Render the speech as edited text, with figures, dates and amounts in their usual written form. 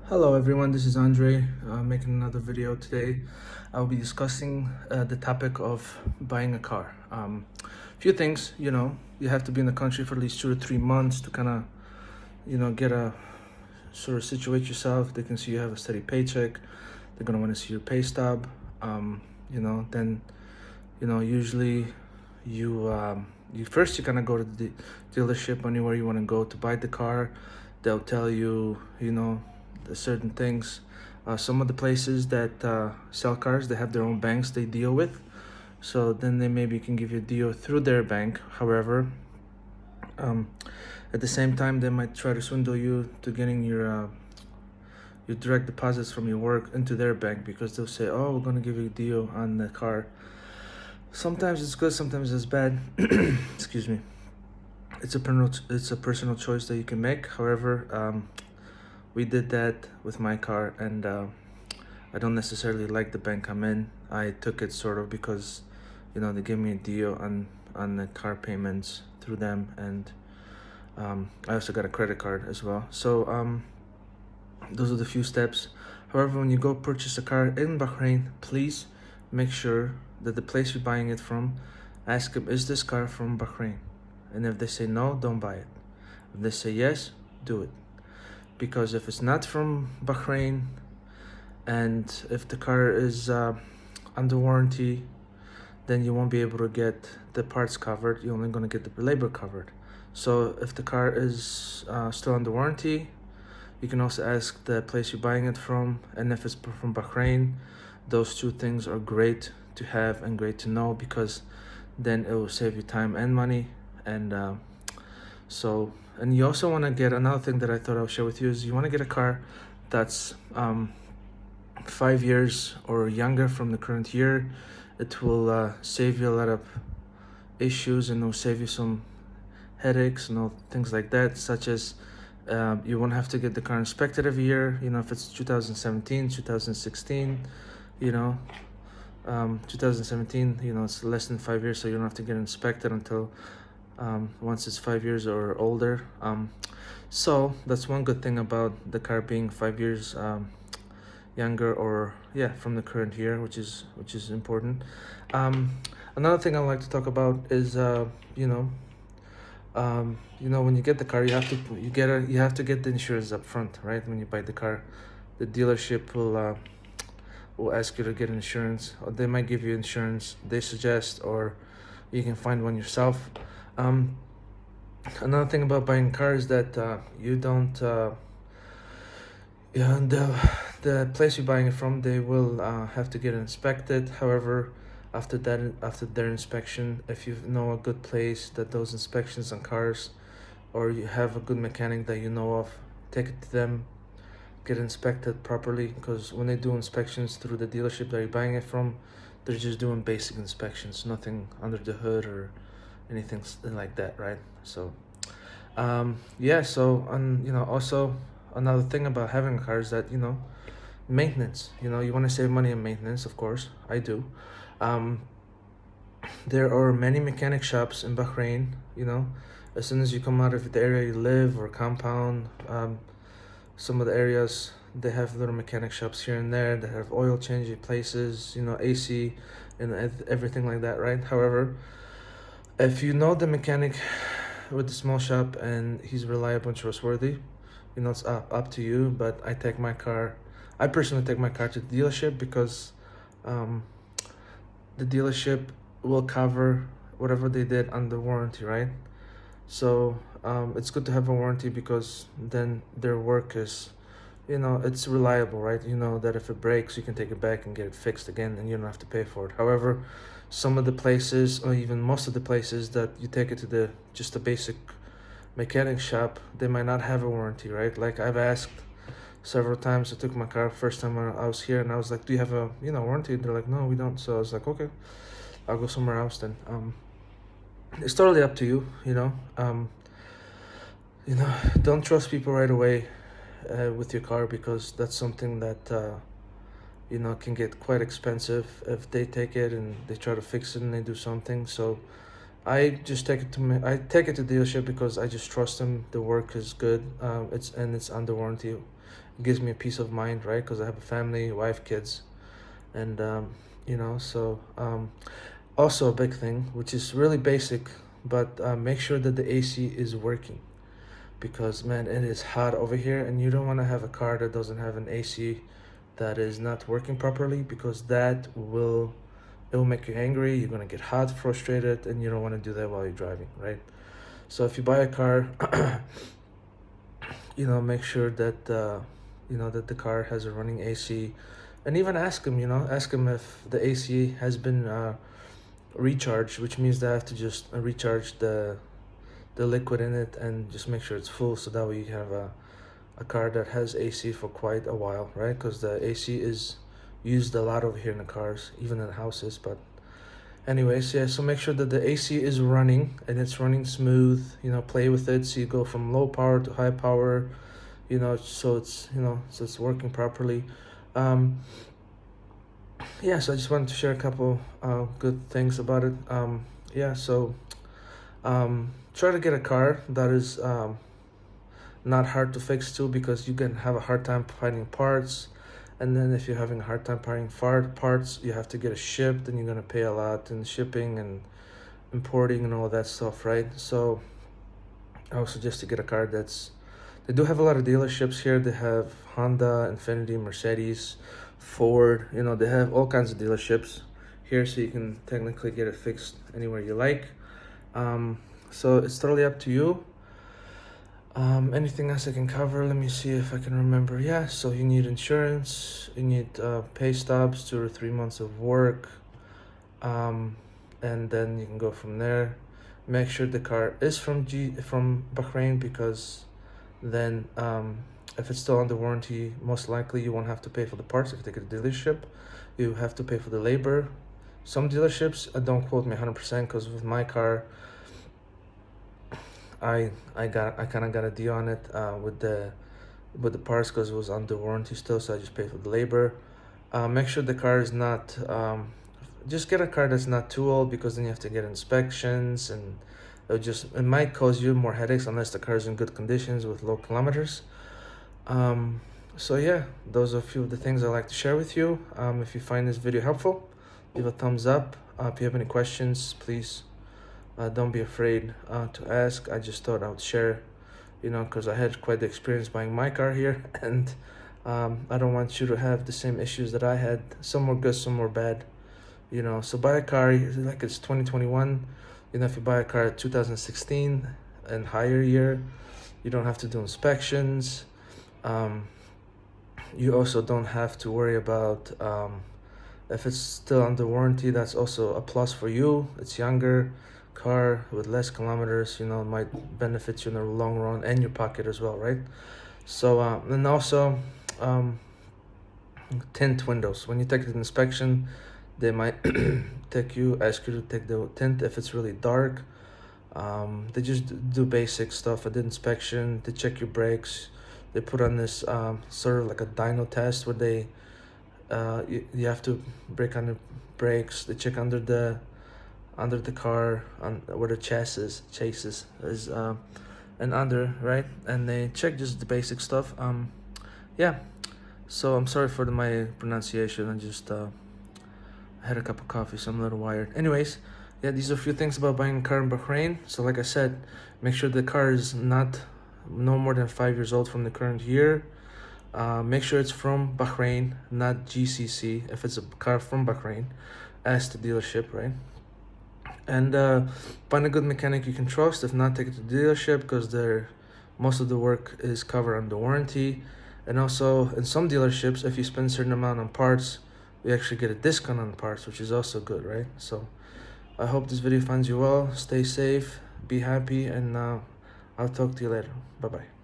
Hello everyone, this is Andre making another video today. I'll be discussing the topic of buying a car. Few things, you have to be in the country for at least 2 to 3 months to kind of, get a sort of situate yourself. They can see you have a steady paycheck. They're gonna want to see your pay stub. Then, usually you kind of go to the dealership anywhere you want to go to buy the car. They'll tell you, the certain things. Some of the places that sell cars, they have their own banks they deal with. So then they maybe can give you a deal through their bank. However, at the same time, they might try to swindle you to getting your direct deposits from your work into their bank, because they'll say, "Oh, we're gonna give you a deal on the car." Sometimes it's good, sometimes it's bad. Excuse me. It's a personal choice that you can make. However, we did that with my car, and I don't necessarily like the bank I'm in. I took it sort of because, they gave me a deal on the car payments through them, and I also got a credit card as well. So those are the few steps. However, when you go purchase a car in Bahrain, please make sure that the place you're buying it from, ask them, is this car from Bahrain? And if they say no, don't buy it. If they say yes, do it. Because if it's not from Bahrain, and if the car is under warranty, then you won't be able to get the parts covered. You're only going to get the labor covered. So if the car is still under warranty, you can also ask the place you're buying it from. And if it's from Bahrain, those two things are great to have and great to know, because then it will save you time and money. And and you also want to get, another thing that I thought I'll share with you is, you want to get a car that's 5 years or younger from the current year. It will save you a lot of issues, and it will save you some headaches and all things like that, such as you won't have to get the car inspected every year. If it's 2017, 2016, 2017, it's less than 5 years, so you don't have to get inspected until once it's 5 years or older. So that's one good thing about the car being 5 years younger, or from the current year, which is important. Another thing I like to talk about is when you get the car, you have to get the insurance up front, right? When you buy the car, the dealership will ask you to get insurance, or they might give you insurance they suggest, or you can find one yourself. Another thing about buying cars is that you don't the place you're buying it from, they will have to get inspected. However, after their inspection, if you know a good place that does inspections on cars, or you have a good mechanic that you know of, take it to them, get inspected properly. Because when they do inspections through the dealership that you're buying it from, they're just doing basic inspections, nothing under the hood or anything like that, right? So also another thing about having a car is that maintenance. You want to save money on maintenance. Of course, I do. There are many mechanic shops in Bahrain. As soon as you come out of the area you live or compound, some of the areas, they have little mechanic shops here and there. They have oil changing places, AC and everything like that, right? However, if you know the mechanic with the small shop and he's reliable and trustworthy, it's up to you. But I personally take my car to the dealership, because the dealership will cover whatever they did under warranty, right? So it's good to have a warranty, because then their work is, it's reliable, right? That if it breaks, you can take it back and get it fixed again, and you don't have to pay for it. However, some of the places, or even most of the places that you take it to, just a basic mechanic shop, they might not have a warranty, right? Like, I've asked several times. I took my car first time I was here, and I was like, "Do you have a warranty?" And they're like, "No, we don't." So I was like, "Okay, I'll go somewhere else then." It's totally up to you. Don't trust people right away with your car, because that's something that can get quite expensive if they take it and they try to fix it and they do something. So I just take it to I take it to dealership because I just trust them. The work is good. It's under warranty. It gives me a peace of mind, right? Because I have a family, wife, kids, and so also a big thing, which is really basic, but make sure that the AC is working, because man, it is hot over here, and you don't want to have a car that doesn't have an AC that is not working properly, because it will make you angry. You're gonna get hot, frustrated, and you don't want to do that while you're driving, right? So if you buy a car, make sure that that the car has a running AC, and even ask them, ask them if the AC has been recharged, which means they have to just recharge the liquid in it and just make sure it's full, so that way you have a car that has AC for quite a while, right? Because the AC is used a lot over here in the cars, even in the houses. But anyways, yeah, so make sure that the AC is running and it's running smooth. Play with it so you go from low power to high power, so it's working properly. Yeah, so I just wanted to share a couple good things about it. Yeah, so try to get a car that is not hard to fix too, because you can have a hard time finding parts. And then if you're having a hard time finding parts, you have to get it shipped, and you're gonna pay a lot in shipping and importing and all that stuff, right? So I would suggest to get a car they do have a lot of dealerships here. They have Honda, Infiniti, Mercedes, Ford. They have all kinds of dealerships here, so you can technically get it fixed anywhere you like. So it's totally up to you. Anything else I can cover? Let me see if I can remember. Yeah, so you need insurance, you need pay stubs, 2 or 3 months of work, and then you can go from there. Make sure the car is from Bahrain, because then if it's still under warranty, most likely you won't have to pay for the parts. If you take it to the dealership, you have to pay for the labor. Some dealerships, don't quote me 100%, because with my car, I kind of got a deal on it with the parts, because it was under warranty still, so I just paid for the labor. Make sure the car is not just get a car that's not too old, because then you have to get inspections, and it might cause you more headaches unless the car is in good conditions with low kilometers. So yeah, those are a few of the things I like to share with you. If you find this video helpful, leave a thumbs up. If you have any questions, please don't be afraid to ask. I just thought I would share, because I had quite the experience buying my car here, and I don't want you to have the same issues that I had. Some were good, some were bad. So buy a car like it's 2021. If you buy a car at 2016 and higher year, you don't have to do inspections. You also don't have to worry about if it's still under warranty. That's also a plus for you. It's younger car with less kilometers, it might benefit you in the long run, and your pocket as well, right? So and also tint windows. When you take the inspection, they might ask you to take the tint if it's really dark. They just do basic stuff at the inspection. They check your brakes. They put on this sort of like a dyno test, where they you have to brake on the brakes. They check under the car, on where the chassis is and under, right? And they check just the basic stuff. Yeah, so I'm sorry for my pronunciation. I just had a cup of coffee, so I'm a little wired. Anyways, yeah, these are a few things about buying a car in Bahrain. So like I said, make sure the car is no more than 5 years old from the current year. Make sure it's from Bahrain, not GCC. If it's a car from Bahrain, ask the dealership, right? And find a good mechanic you can trust. If not, take it to the dealership, because most of the work is covered under warranty. And also, in some dealerships, if you spend a certain amount on parts, you actually get a discount on parts, which is also good, right? So I hope this video finds you well. Stay safe, be happy, and I'll talk to you later. Bye-bye.